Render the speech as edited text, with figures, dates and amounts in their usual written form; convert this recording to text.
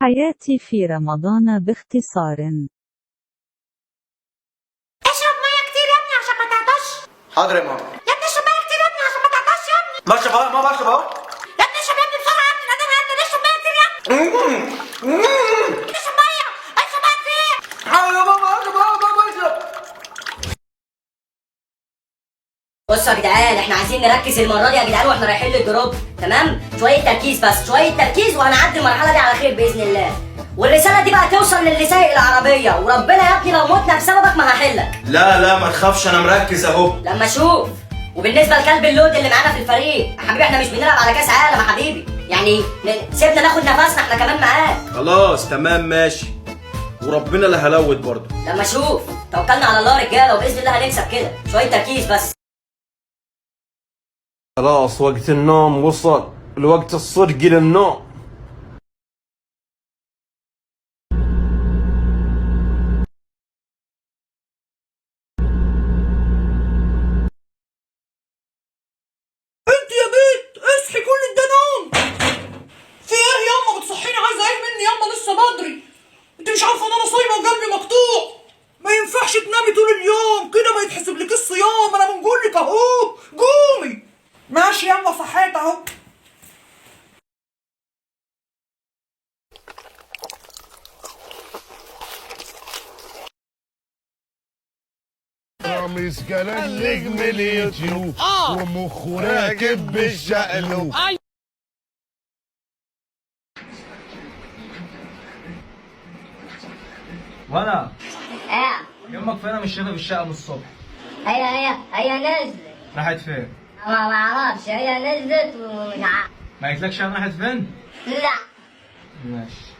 حياتي في رمضان باختصار. اشرب ميه كتير يا ابني عشان ما تعطش. حاضر يا ماما. يا ابني اشرب ميه كتير يا ابني عشان ما تعطش يا ابني. بشرب اهو يا ماما، بشرب اهو. يا ابني اشرب يا ابني بسرعه يا ابني، الادب يا ابني اشرب ميه كتير يا ابني. اشرب ميه، اشرب ميه كتير. حاضر يا ماما، اشرب اهو يا ماما، اشرب. بصوا يا جدعان، احنا عايزين نركز المره دي يا جدعان واحنا رايحين للدروب، تمام؟ شويه تركيز بس، شويه تركيز وهنعدي المرحله دي على خير باذن الله. والرساله دي بقى توصل للي سايق العربيه، وربنا يا ابني لو متنا بسببك ما هحلك. لا لا ما تخافش، انا مركز اهو. لما اشوف. وبالنسبه لكلب اللود اللي معانا في الفريق، يا حبيبي احنا مش بنلعب على كاس عالم يا حبيبي، يعني سيبنا ناخد نفسنا احنا كمان معاك. خلاص تمام ماشي، وربنا اللي هلوت برضه. لما اشوف. توكلنا على الله يا رجاله، وباذن الله هنكسب كده. شويه تركيز بس. خلاص وقت النوم وصل، الوقت الصدق للنوم. انت يا بيت اصحي، كل ده نوم. في ايه ياما بتصحيني؟ عايزه ايه مني ياما؟ لسه بدري. انت مش عارفه ان انا صايمه وقلبي مقطوع؟ ما ينفعش تنامي طول اليوم كده، ما يتحسبلكيش الصيام. انا بنقول لك اهو قومي. ماشي ياما، صحيت اهو. رامز كلام نجم اليوتيوب ومخه راكب بالشقلوب. وانا ايه يمك فين؟ مش شايفها في الشقه من الصبح. هي نزلت. راحت فين؟ ما اعرفش، هي نزلت ومش عارف. ما قلتلكش انا راحت فين؟ لا. ماشي.